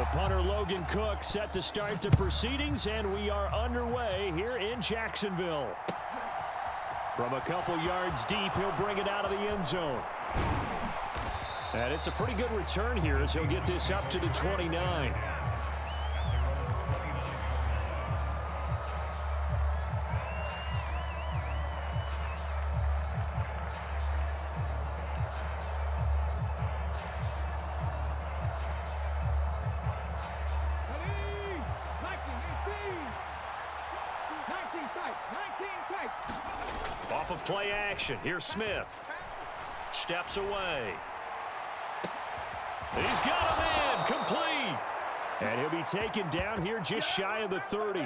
The punter Logan Cook set to start the proceedings, and we are underway here in Jacksonville. From a couple yards deep, he'll bring it out of the end zone. And it's a pretty good return here as he'll get this up to the 29. Off of play action, here's Smith. Steps away. He's got a man, complete. And he'll be taken down here just shy of the 30.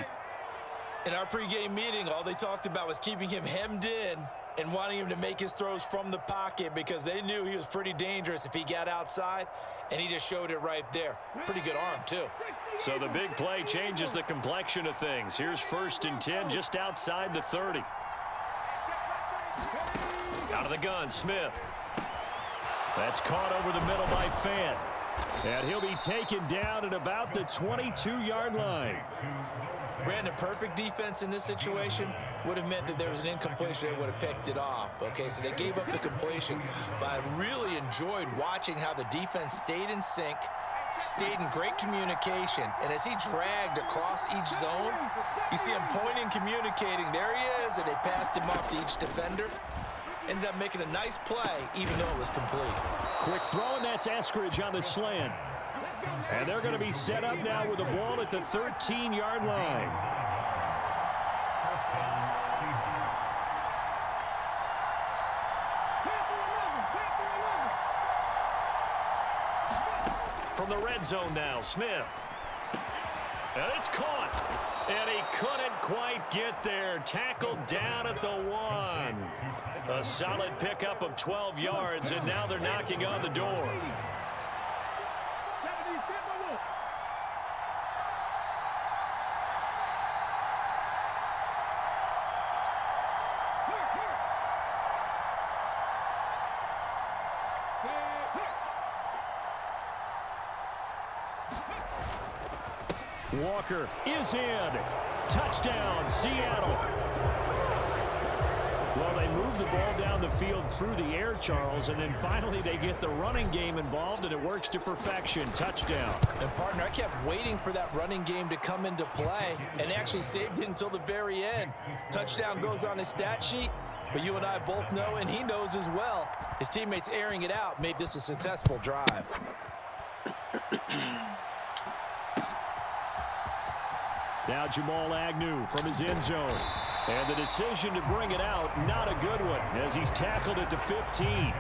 In our pregame meeting, all they talked about was keeping him hemmed in and wanting him to make his throws from the pocket because they knew he was pretty dangerous if he got outside, and he just showed it right there. Pretty good arm, too. So the big play changes the complexion of things. Here's 1st and 10 just outside the 30. Out of the gun, Smith. That's caught over the middle by Fant. And he'll be taken down at about the 22-yard line. Brandon, perfect defense in this situation would have meant that there was an incompletion. They would have picked it off. Okay, so they gave up the completion. But I really enjoyed watching how the defense stayed in sync, stayed in great communication, and as he dragged across each zone, you see him pointing, communicating. There he is, and they passed him off to each defender. Ended up making a nice play, even though it was complete. Quick throw, and that's Eskridge on the slant. And they're going to be set up now with the ball at the 13-yard line. From the red zone now, Smith. And it's caught. And he couldn't quite get there. Tackled down at the 1. A solid pickup of 12 yards, and now they're knocking on the door. Walker is in. Touchdown, Seattle. Well, they move the ball down the field through the air, Charles, and then finally they get the running game involved, and it works to perfection. Touchdown. And, partner, I kept waiting for that running game to come into play and actually saved it until the very end. Touchdown goes on his stat sheet, but you and I both know, and he knows as well, his teammates airing it out made this a successful drive. Now Jamal Agnew from his end zone. And the decision to bring it out, not a good one, as he's tackled at the 15.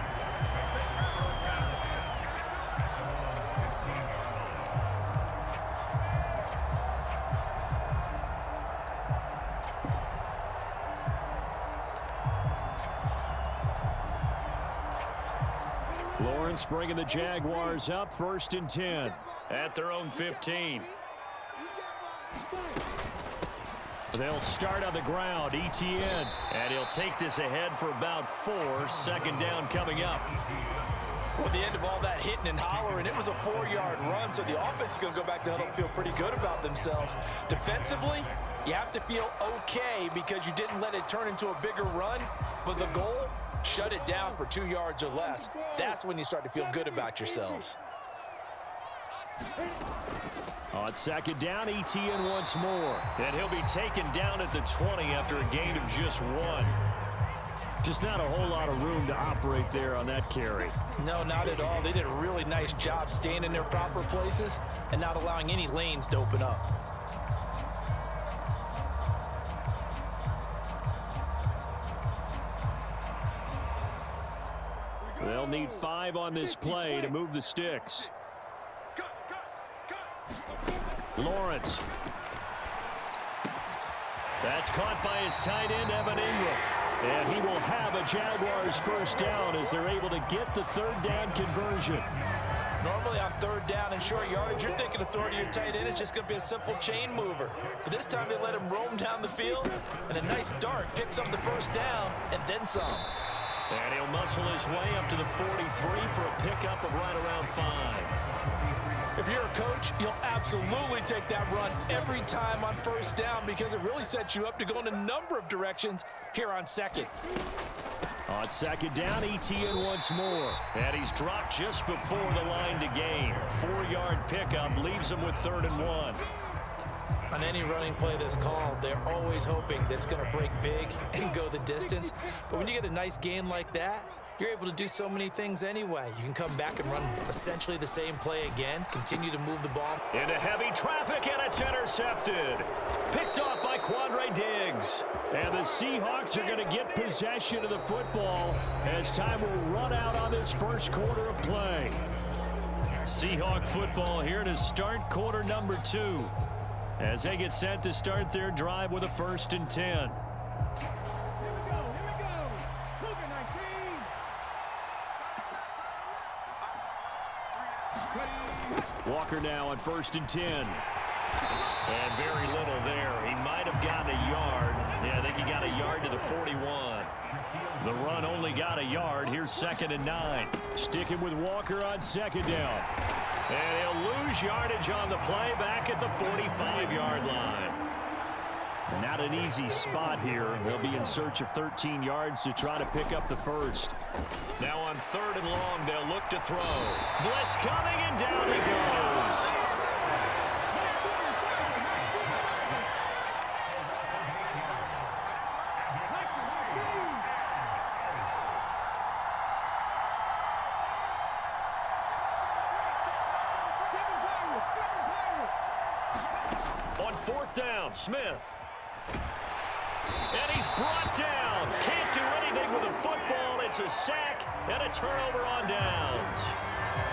Lawrence bringing the Jaguars up, 1st and 10 at their own 15. They'll start on the ground, Etienne. And he'll take this ahead for about 4. 2nd down coming up. Well, the end of all that hitting and hollering, it was a 4-yard run, so the offense is going to go back to huddle and feel pretty good about themselves. Defensively, you have to feel okay because you didn't let it turn into a bigger run, but the goal, shut it down for 2 yards or less. That's when you start to feel good about yourselves. On 2nd down, Etienne once more. And he'll be taken down at the 20 after a gain of just 1. Just not a whole lot of room to operate there on that carry. No, not at all. They did a really nice job staying in their proper places and not allowing any lanes to open up. They'll need 5 on this play to move the sticks. Lawrence. That's caught by his tight end, Evan Ingram. And he will have a Jaguars 1st down as they're able to get the 3rd down conversion. Normally on 3rd down and short yardage, you're thinking authority your tight end is just going to be a simple chain mover. But this time they let him roam down the field, and a nice dart picks up the 1st down and then some. And he'll muscle his way up to the 43 for a pickup of right around 5. If you're a coach, you'll absolutely take that run every time on first down because it really sets you up to go in a number of directions here on second. On second down, ETN once more. And he's dropped just before the line to gain. 4-yard pickup leaves him with 3rd and 1. On any running play that's called, they're always hoping that it's going to break big and go the distance. But when you get a nice gain like that, you're able to do so many things anyway. You can come back and run essentially the same play again, continue to move the ball. Into heavy traffic, and it's intercepted. Picked off by Quandre Diggs. And the Seahawks are going to get possession of the football as time will run out on this first quarter of play. Seahawk football here to start quarter number 2. As they get set to start their drive with a 1st and 10. Walker now on 1st and 10. And very little there. He might have gotten a yard. Yeah, I think he got a yard to the 41. The run only got a yard. Here's 2nd and 9. Sticking with Walker on 2nd down. And he'll lose yardage on the play back at the 45-yard line. Not an easy spot here. They'll be in search of 13 yards to try to pick up the first. Now on 3rd and long, they'll look to throw. Blitz coming, and down he goes. On 4th down, Smith. And he's brought down. Can't do anything with the football. It's a sack and a turnover on downs.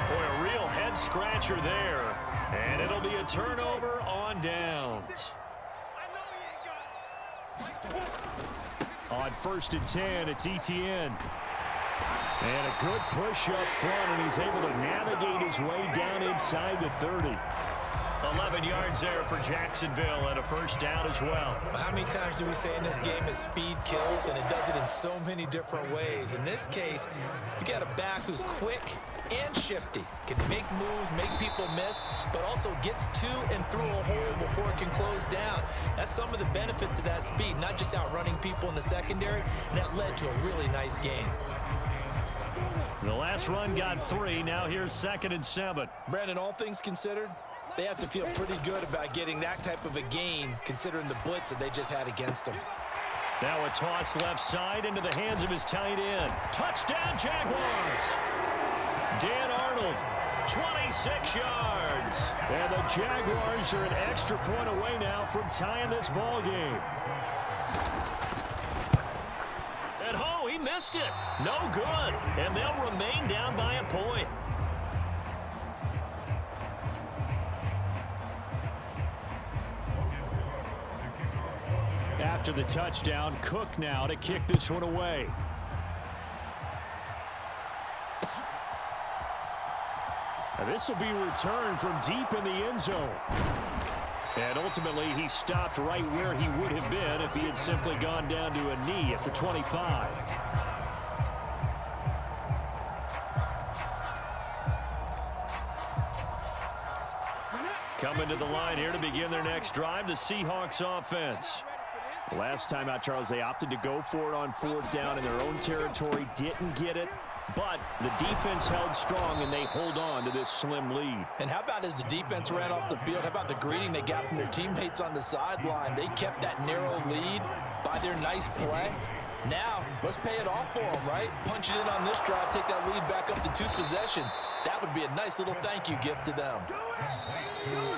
Boy, a real head-scratcher there. And it'll be a turnover on downs. On 1st and 10, it's ETN. And a good push up front, and he's able to navigate his way down inside the 30. 11 yards there for Jacksonville and a 1st down as well. How many times do we say in this game that speed kills, and it does it in so many different ways? In this case, you got a back who's quick and shifty, can make moves, make people miss, but also gets to and through a hole before it can close down. That's some of the benefits of that speed, not just outrunning people in the secondary, and that led to a really nice game. The last run got 3. Now here's 2nd and 7. Brandon, all things considered, they have to feel pretty good about getting that type of a gain, considering the blitz that they just had against them. Now a toss left side into the hands of his tight end. Touchdown, Jaguars! Dan Arnold, 26 yards. And the Jaguars are an extra point away now from tying this ball game. And oh, he missed it. No good. And they'll remain down by a point. After the touchdown, Cook now to kick this one away. And this will be returned from deep in the end zone. And ultimately, he stopped right where he would have been if he had simply gone down to a knee at the 25. Coming to the line here to begin their next drive, the Seahawks offense. Last time out, Charles, they opted to go for it on 4th down in their own territory. Didn't get it, but the defense held strong, and they hold on to this slim lead. And how about as the defense ran off the field, how about the greeting they got from their teammates on the sideline? They kept that narrow lead by their nice play. Now, let's pay it off for them, right? Punch it in on this drive, take that lead back up to 2 possessions. That would be a nice little thank you gift to them.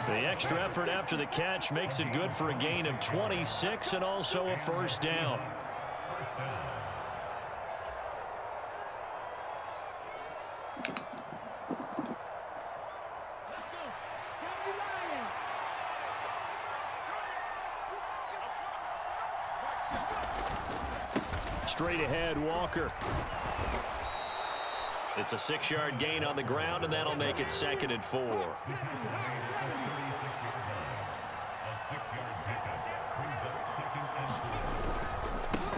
The extra effort after the catch makes it good for a gain of 26 and also a 1st down. Straight ahead, Walker. It's a 6-yard gain on the ground, and that'll make it 2nd and 4.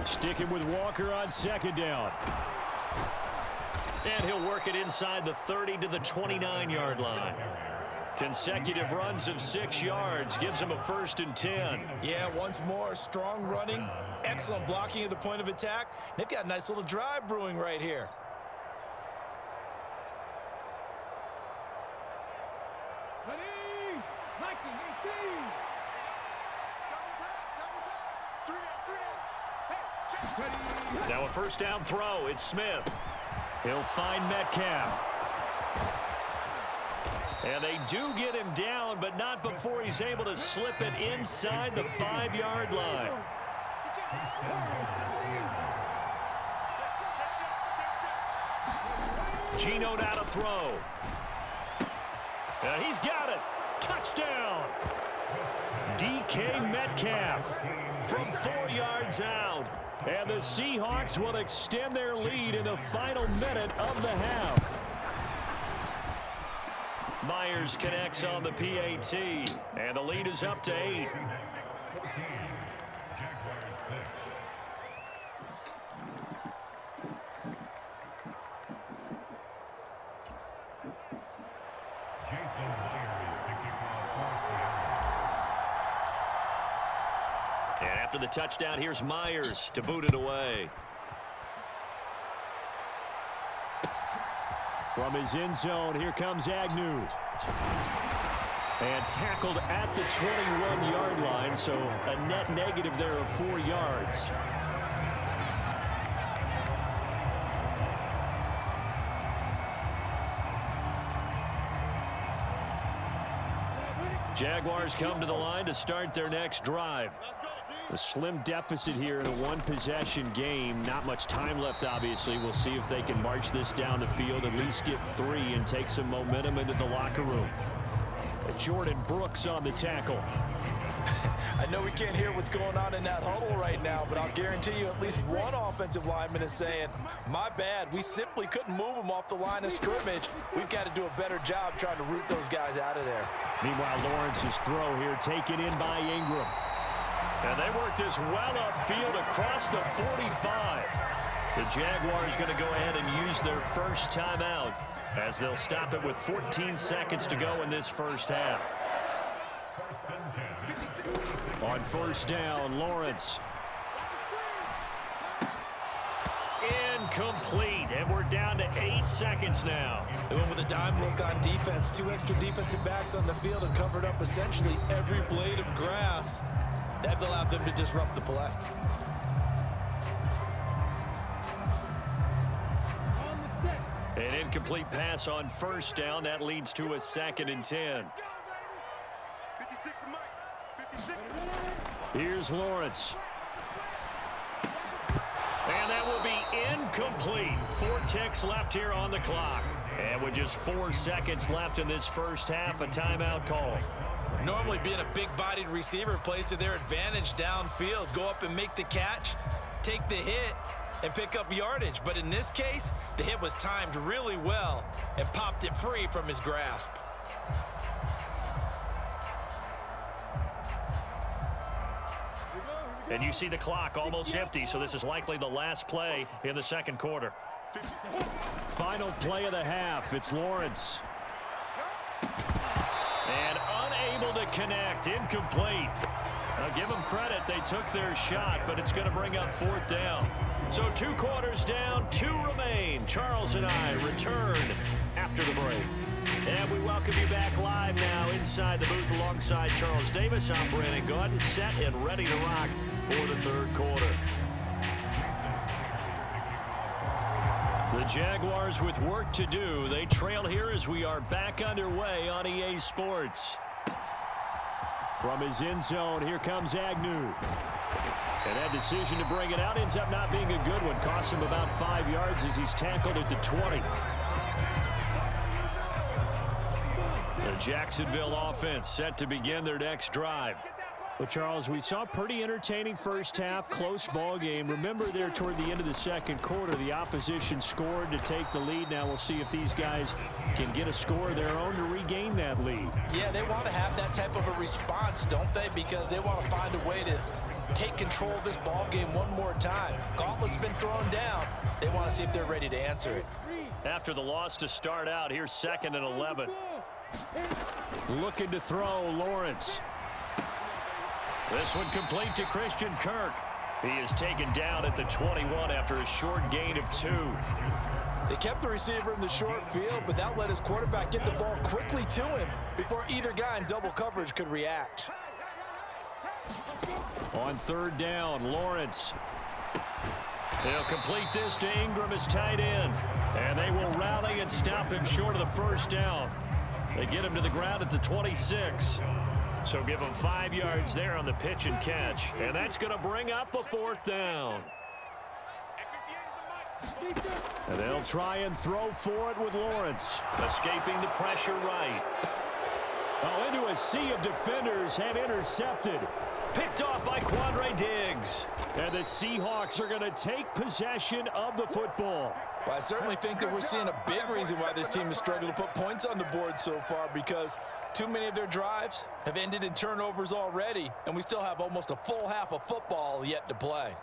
Sticking with Walker on 2nd down. And he'll work it inside the 30 to the 29-yard line. Consecutive runs of 6 yards gives him a 1st and 10. Yeah, once more, strong running, excellent blocking at the point of attack. They've got a nice little drive brewing right here. Now a 1st down throw. It's Smith. He'll find Metcalf. And they do get him down, but not before he's able to slip it inside the 5-yard line. Geno now to throw. And he's got it. Touchdown. DK Metcalf from 4 yards out. And the Seahawks will extend their lead in the final minute of the half. Myers connects on the PAT, and the lead is up to 8. And after the touchdown, here's Myers to boot it away. From his end zone, here comes Agnew. And tackled at the 21-yard line, so a net negative there of 4 yards. Jaguars come to the line to start their next drive. A slim deficit here in a one-possession game. Not much time left, obviously. We'll see if they can march this down the field, at least get 3, and take some momentum into the locker room. Jordan Brooks on the tackle. I know we can't hear what's going on in that huddle right now, but I'll guarantee you at least one offensive lineman is saying, my bad, we simply couldn't move them off the line of scrimmage. We've got to do a better job trying to root those guys out of there. Meanwhile, Lawrence's throw here taken in by Ingram. And they work this well upfield across the 45. The Jaguars going to go ahead and use their first timeout as they'll stop it with 14 seconds to go in this first half. On 1st down, Lawrence. Incomplete, and we're down to 8 seconds now. They went with a dime look on defense. 2 extra defensive backs on the field and covered up essentially every blade of grass. That allowed them to disrupt the play. An incomplete pass on 1st down. That leads to a 2nd and 10. Here's Lawrence. And that will be incomplete. 4 ticks left here on the clock. And with just 4 seconds left in this first half, a timeout call. Normally being a big-bodied receiver plays to their advantage downfield. Go up and make the catch, take the hit, and pick up yardage. But in this case, the hit was timed really well and popped it free from his grasp. And you see the clock almost empty, so this is likely the last play in the second quarter. Final play of the half. It's Lawrence. And unable to connect. Incomplete. Now give them credit. They took their shot, but it's going to bring up 4th down. So 2 quarters down, 2 remain. Charles and I return after the break. And we welcome you back live now inside the booth alongside Charles Davis. I'm Brandon Gaudin, set and ready to rock for the third quarter. The Jaguars with work to do. They trail here as we are back underway on EA Sports. From his end zone, here comes Agnew. And that decision to bring it out ends up not being a good one. Costs him about 5 yards as he's tackled at the 20. The Jacksonville offense set to begin their next drive. Well, Charles, we saw a pretty entertaining first half, close ball game. Remember there toward the end of the second quarter, the opposition scored to take the lead. Now we'll see if these guys can get a score of their own to regain that lead. Yeah, they want to have that type of a response, don't they? Because they want to find a way to take control of this ball game one more time. Gauntlet's been thrown down. They want want to see if they're ready to answer it. After the loss to start out, here's 2nd and 11. Looking to throw, Lawrence. This one complete to Christian Kirk. He is taken down at the 21 after a short gain of 2. They kept the receiver in the short field, but that let his quarterback get the ball quickly to him before either guy in double coverage could react. On 3rd down, Lawrence. They'll complete this to Ingram as tight end. And they will rally and stop him short of the 1st down. They get him to the ground at the 26. So give him 5 yards there on the pitch and catch. And that's going to bring up a 4th down. And they'll try and throw for it with Lawrence. Escaping the pressure right. Oh, into a sea of defenders and intercepted. Picked off by Quandre Diggs. And the Seahawks are going to take possession of the football. Well, I certainly think that we're seeing a big reason why this team has struggled to put points on the board so far, because too many of their drives have ended in turnovers already, and we still have almost a full half of football yet to play.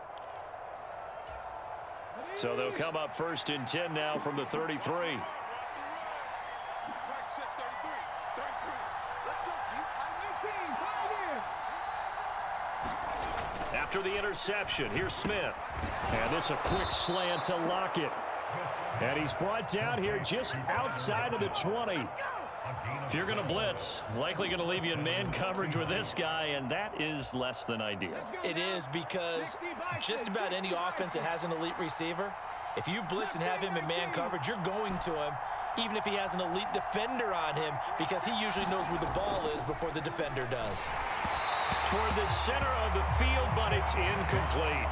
So they'll come up 1st and 10 now from the 33. After the interception, here's Smith. And this a quick slant to Lockett. And he's brought down here just outside of the 20. If you're going to blitz, likely going to leave you in man coverage with this guy, and that is less than ideal. It is, because just about any offense that has an elite receiver, if you blitz and have him in man coverage, you're going to him, even if he has an elite defender on him, because he usually knows where the ball is before the defender does. Toward the center of the field, but it's incomplete.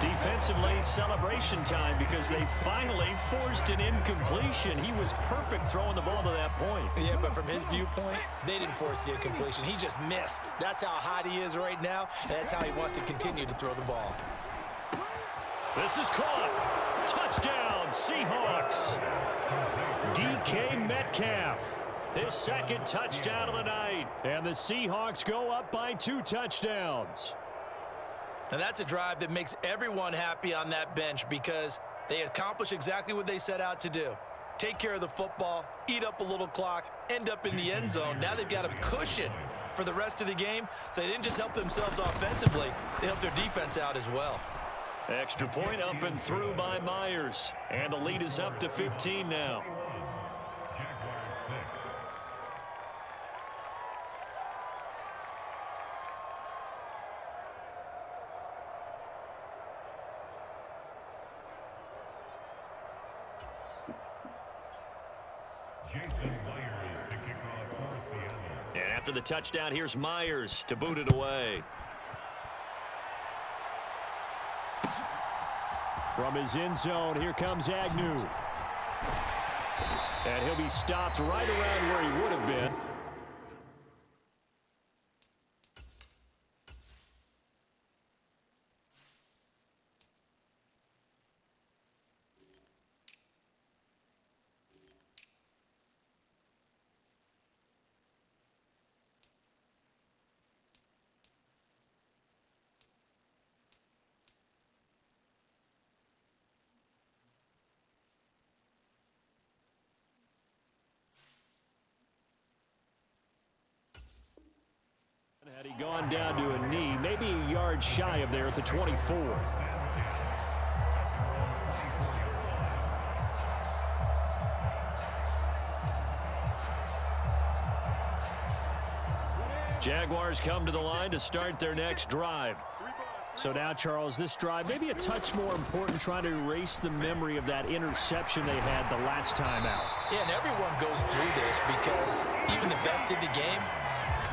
Defensively, celebration time, because they finally forced an incompletion. He was perfect throwing the ball to that point. Yeah, but from his viewpoint, they didn't force the incompletion. He just missed. That's how hot he is right now, and that's how he wants to continue to throw the ball. This is caught. Touchdown, Seahawks. DK Metcalf. His 2nd touchdown of the night. And the Seahawks go up by 2 touchdowns. And that's a drive that makes everyone happy on that bench, because they accomplish exactly what they set out to do. Take care of the football, eat up a little clock, end up in the end zone. Now they've got a cushion for the rest of the game. So they didn't just help themselves offensively, they helped their defense out as well. Extra point up and through by Myers. And the lead is up to 15 now. And after the touchdown, here's Myers to boot it away. From his end zone, here comes Agnew. And he'll be stopped right around where he would have been. Had he gone down to a knee, maybe a yard shy of there at the 24. Jaguars come to the line to start their next drive. So now, Charles, this drive maybe a touch more important, trying to erase the memory of that interception they had the last time out. Yeah, and everyone goes through this, because even the best in the game,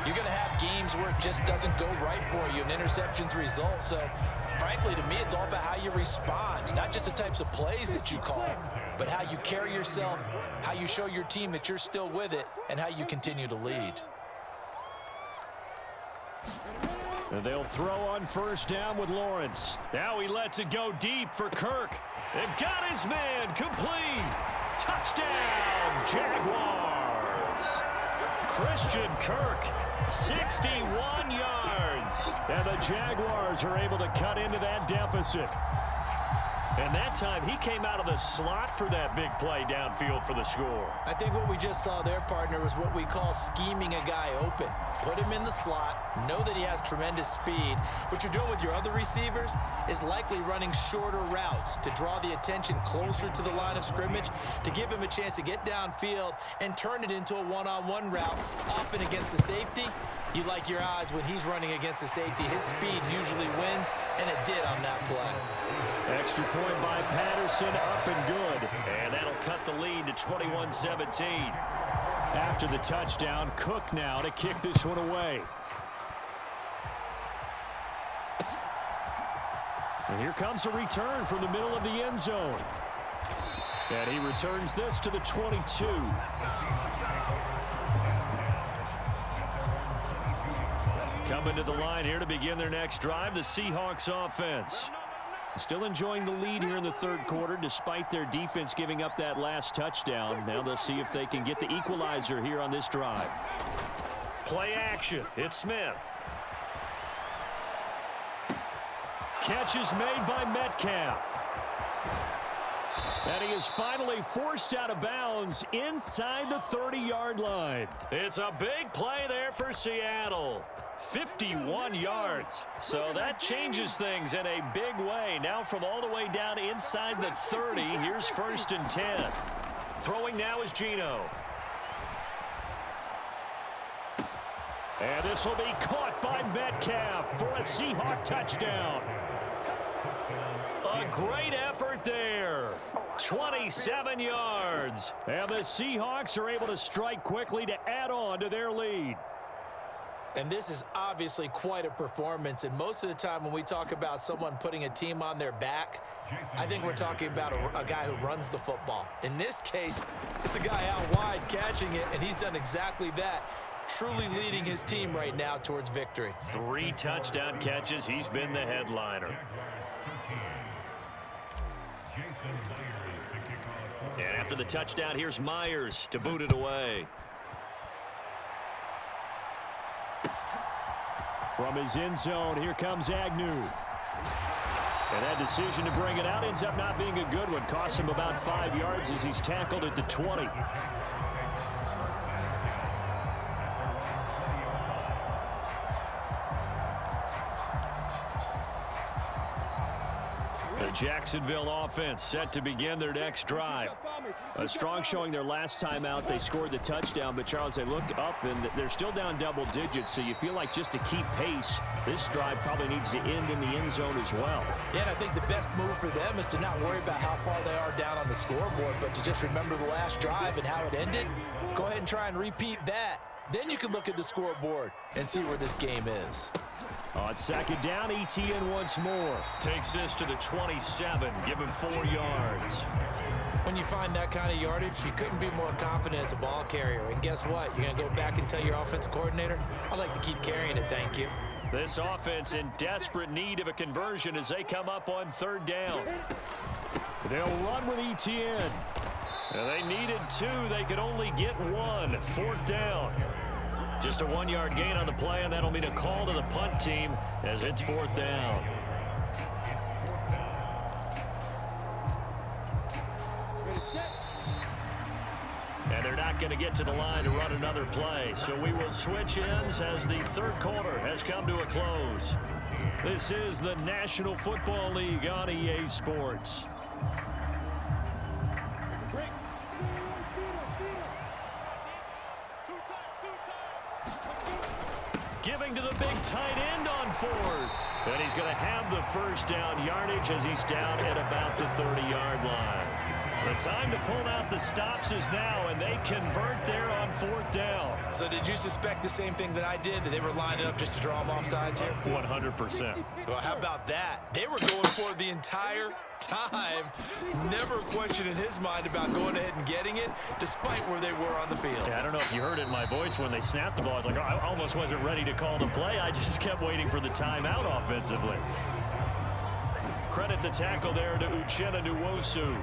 you're going to have games where it just doesn't go right for you, and interceptions result. So, frankly, to me, it's all about how you respond, not just the types of plays that you call, but how you carry yourself, how you show your team that you're still with it, and how you continue to lead. And they'll throw on 1st down with Lawrence. Now he lets it go deep for Kirk. They've got his man complete. Touchdown, Jaguars. Christian Kirk, 61 yards. And the Jaguars are able to cut into that deficit. And that time, he came out of the slot for that big play downfield for the score. I think what we just saw there, partner, was what we call scheming a guy open. Put him in the slot, know that he has tremendous speed. What you're doing with your other receivers is likely running shorter routes to draw the attention closer to the line of scrimmage, to give him a chance to get downfield and turn it into a one-on-one route, often against the safety. You like your odds when he's running against the safety. His speed usually wins, and it did on that play. Extra point by Patterson, up and good. And that'll cut the lead to 21-17. After the touchdown, Cook now to kick this one away. And here comes a return from the middle of the end zone. And he returns this to the 22. Coming to the line here to begin their next drive, the Seahawks offense. Still enjoying the lead here in the third quarter despite their defense giving up that last touchdown. Now they'll see if they can get the equalizer here on this drive. Play action. It's Smith. Catch is made by Metcalf. And he is finally forced out of bounds inside the 30-yard line. It's a big play there for Seattle. 51 yards. So that changes things in a big way. Now from all the way down inside the 30, here's 1st and 10. Throwing now is Geno. And this will be caught by Metcalf for a Seahawk touchdown. A great effort there. 27 yards. And the Seahawks are able to strike quickly to add on to their lead. And this is obviously quite a performance. And most of the time when we talk about someone putting a team on their back, I think we're talking about a guy who runs the football. In this case, it's a guy out wide catching it, and he's done exactly that. Truly leading his team right now towards victory. 3 touchdown catches. He's been the headliner. And after the touchdown, here's Myers to boot it away. From his end zone, here comes Agnew. And that decision to bring it out ends up not being a good one. Costs him about 5 yards as he's tackled at the 20. The Jacksonville offense set to begin their next drive. A strong showing their last time out. They scored the touchdown, but Charles, they look up and they're still down double digits, so you feel like just to keep pace, this drive probably needs to end in the end zone as well. Yeah, and I think the best move for them is to not worry about how far they are down on the scoreboard, but to just remember the last drive and how it ended. Go ahead and try and repeat that. Then you can look at the scoreboard and see where this game is. On 2nd down, ETN once more. Takes this to the 27. Give him 4 yards. When you find that kind of yardage, you couldn't be more confident as a ball carrier. And guess what? You're going to go back and tell your offensive coordinator, I'd like to keep carrying it, thank you. This offense in desperate need of a conversion as they come up on 3rd down. They'll run with ETN. And they needed 2. They could only get 1. 4th down. Just a 1-yard gain on the play, and that'll mean a call to the punt team as it's 4th down. And they're not going to get to the line to run another play, so we will switch ends as the third quarter has come to a close. This is the National Football League on EA Sports. Giving to the big tight end on 4th. And he's going to have the 1st down yardage as he's down at about the 30-yard line. The time to pull out the stops is now, and they convert there on 4th down. So did you suspect the same thing that I did, that they were lining up just to draw them off sides here? 100%. Well, how about that? They were going for it the entire time. Never a question in his mind about going ahead and getting it, despite where they were on the field. Yeah, I don't know if you heard it in my voice when they snapped the ball. I was like, oh, I almost wasn't ready to call the play. I just kept waiting for the timeout offensively. Credit the tackle there to Uchenna Nwosu.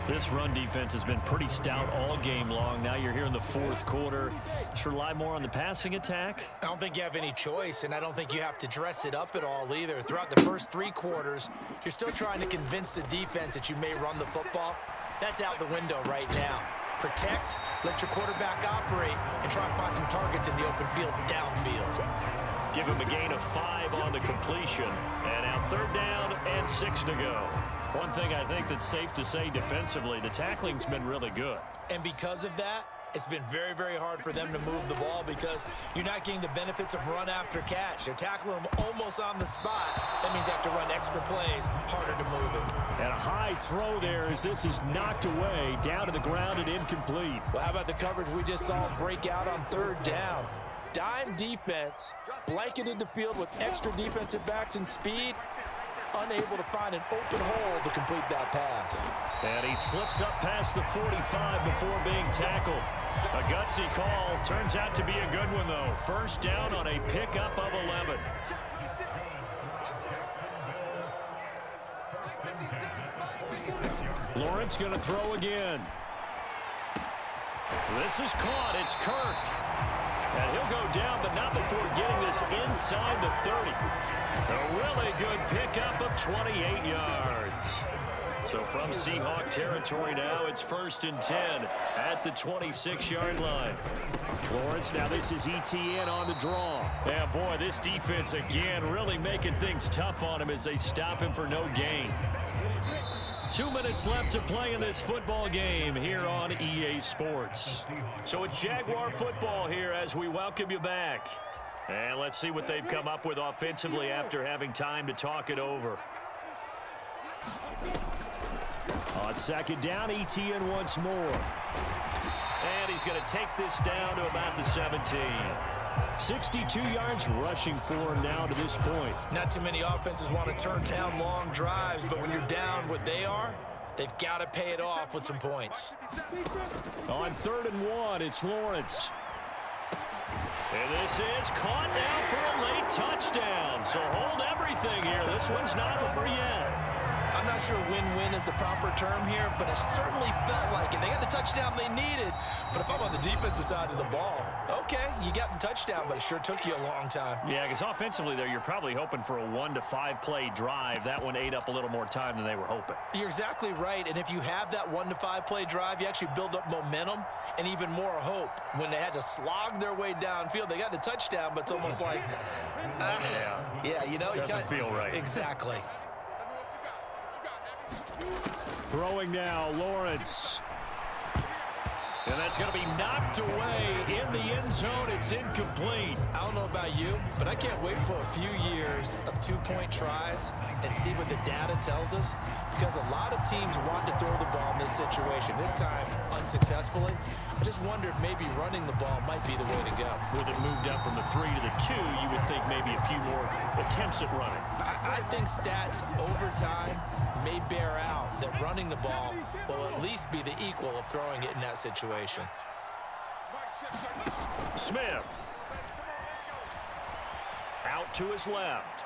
This run defense has been pretty stout all game long. Now you're here in the fourth quarter. Just rely more on the passing attack? I don't think you have any choice, and I don't think you have to dress it up at all either. Throughout the first 3 quarters, you're still trying to convince the defense that you may run the football. That's out the window right now. Protect, let your quarterback operate, and try and find some targets in the open field downfield. Give him a gain of 5 on the completion. And now 3rd down and 6 to go. One thing I think that's safe to say defensively, the tackling's been really good. And because of that, it's been very, very hard for them to move the ball because you're not getting the benefits of run after catch. They're tackling them almost on the spot. That means you have to run extra plays, harder to move it. And a high throw there as this is knocked away, down to the ground and incomplete. Well, how about the coverage we just saw break out on 3rd down? Dime defense, blanketed the field with extra defensive backs and speed, unable to find an open hole to complete that pass. And he slips up past the 45 before being tackled. A gutsy call. Turns out to be a good one, though. 1st down on a pickup of 11. Lawrence going to throw again. This is caught. It's Kirk. And he'll go down, but not before getting this inside the 30. A really good pickup of 28 yards. So from Seahawk territory now, it's 1st and 10 at the 26-yard line. Lawrence, now this is ETN on the draw. And boy, this defense again really making things tough on him as they stop him for no gain. 2 minutes left to play in this football game here on EA Sports. So it's Jaguar football here as we welcome you back. And let's see what they've come up with offensively after having time to talk it over. On 2nd down, ETN once more. And he's going to take this down to about the 17. 62 yards rushing for him now to this point. Not too many offenses want to turn down long drives, but when you're down what they are, they've got to pay it off with some points. On 3rd and 1, it's Lawrence. And this is caught now for a late touchdown. So hold everything here. This one's not over yet. I'm not sure win-win is the proper term here, but it certainly felt like it. They got the touchdown they needed, but if I'm on the defensive side of the ball, okay, you got the touchdown, but it sure took you a long time. Yeah, because offensively there, you're probably hoping for a 1 to 5 play drive. That one ate up a little more time than they were hoping. You're exactly right, and if you have that 1 to 5 play drive, you actually build up momentum and even more hope. When they had to slog their way downfield, they got the touchdown, but it's almost like, yeah, you know, doesn't feel right. Exactly. Throwing now, Lawrence. And that's going to be knocked away in the end zone. It's incomplete. I don't know about you, but I can't wait for a few years of 2-point tries and see what the data tells us, because a lot of teams want to throw the ball in this situation. This time, unsuccessfully. I just wonder if maybe running the ball might be the way to go. With it moved up from the 3 to the 2, you would think maybe a few more attempts at running. I think stats over time may bear out that running the ball will at least be the equal of throwing it in that situation. Smith. Out to his left.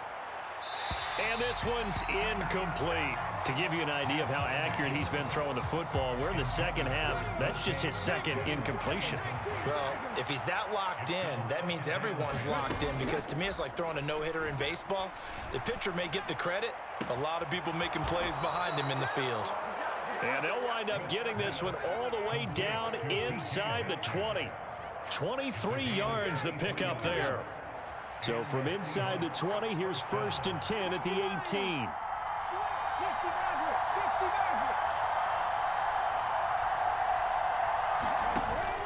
And this one's incomplete. To give you an idea of how accurate he's been throwing the football, we're in the second half. That's just his 2nd incompletion. Well, if he's that locked in, that means everyone's locked in, because to me it's like throwing a no-hitter in baseball. The pitcher may get the credit, a lot of people making plays behind him in the field. And they'll wind up getting this one all the way down inside the 20. 23 yards the pickup there. So from inside the 20, here's 1st and 10 at the 18.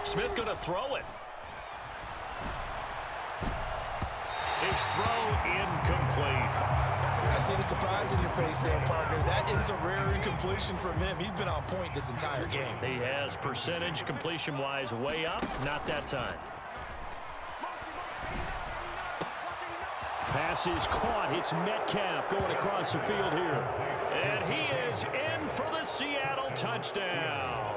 Smith going to throw it. His throw incomplete. I see the surprise in your face there, partner. That is a rare incompletion from him. He's been on point this entire game. He has percentage completion-wise way up. Not that time. Pass is caught. It's Metcalf going across the field here. And he is in for the Seattle touchdown.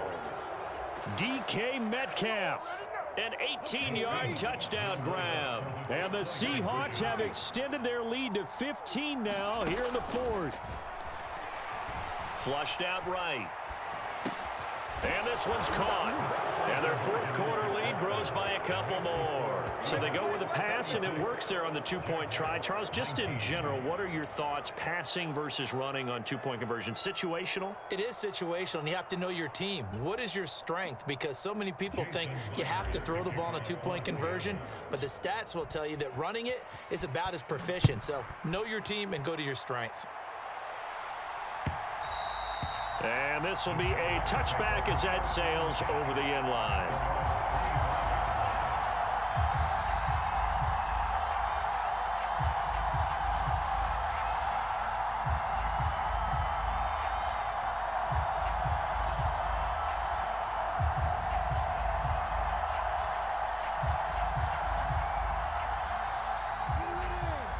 DK Metcalf. An 18-yard touchdown grab. And the Seahawks have extended their lead to 15 now here in the 4th. Flushed out right. And this one's caught. And their fourth quarter lead grows by a couple more. So they go with a pass, and it works there on the two-point try. Charles, just in general, what are your thoughts passing versus running on two-point conversion? Situational? It is situational, and you have to know your team. What is your strength? Because so many people think you have to throw the ball on a two-point conversion, but the stats will tell you that running it is about as proficient. So know your team and go to your strength. And this will be a touchback as that sails over the end line.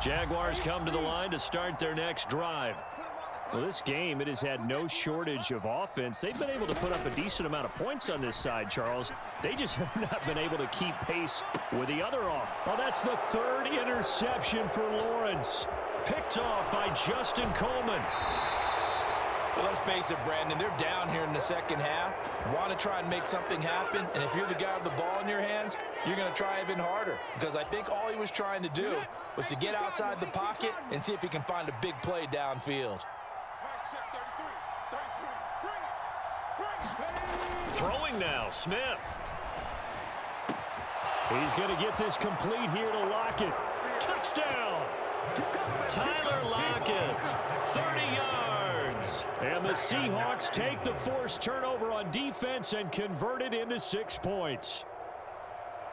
Jaguars come to the line to start their next drive. Well, this game, it has had no shortage of offense. They've been able to put up a decent amount of points on this side, Charles. They just have not been able to keep pace with the other off. Well, that's the third interception for Lawrence. Picked off by Justin Coleman. Well, let's face it, Brandon, they're down here in the second half. Want to try and make something happen, and if you're the guy with the ball in your hands, you're going to try even harder. Because I think all he was trying to do was to get outside the pocket and see if he can find a big play downfield. Throwing now, Smith. He's going to get this complete here to Lockett. Touchdown! Tyler Lockett, 30 yards. And the Seahawks take the forced turnover on defense and convert it into 6 points.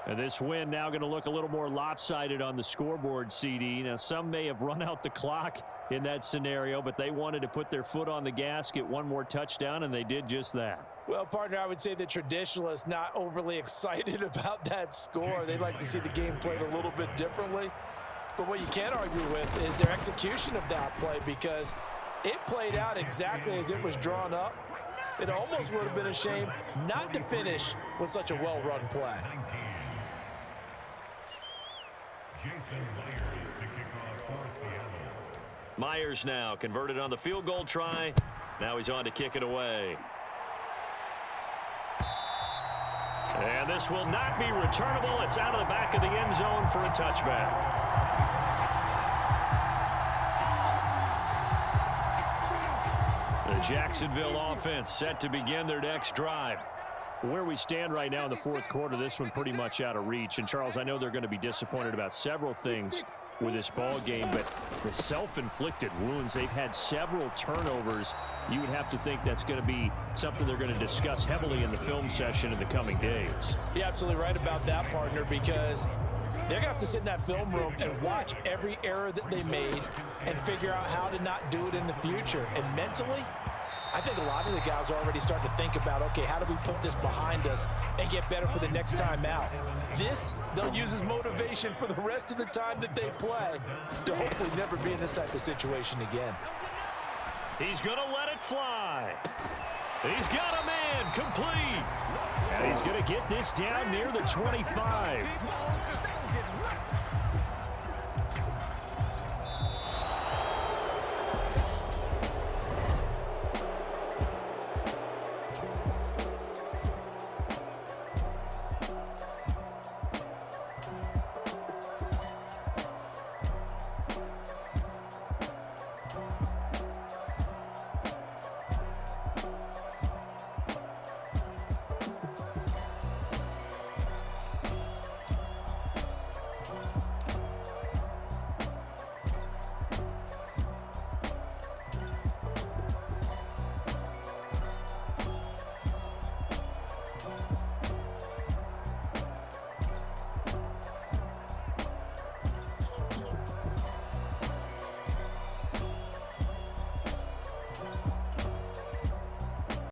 And this win now going to look a little more lopsided on the scoreboard, CD. Now, some may have run out the clock in that scenario, but they wanted to put their foot on the gas, get one more touchdown, and they did just that. Well, partner, I would say the traditionalists not overly excited about that score. They'd like to see the game played a little bit differently. But what you can't argue with is their execution of that play, because it played out exactly as it was drawn up. It almost would have been a shame not to finish with such a well-run play. Myers now converted on the field goal try. Now he's on to kick it away. And this will not be returnable. It's out of the back of the end zone for a touchback. The Jacksonville offense set to begin their next drive. Where we stand right now in the fourth quarter, this one pretty much out of reach. And, Charles, I know they're going to be disappointed about several things with this ball game, but the self-inflicted wounds, they've had several turnovers. You would have to think that's going to be something they're going to discuss heavily in the film session in the coming days. You're absolutely right about that, partner, because they're going to have to sit in that film room and watch every error that they made and figure out how to not do it in the future. And mentally, I think a lot of the guys are already starting to think about, okay, how do we put this behind us and get better for the next time out? This, they'll use as motivation for the rest of the time that they play to hopefully never be in this type of situation again. He's going to let it fly. He's got a man complete. And he's going to get this down near the 25.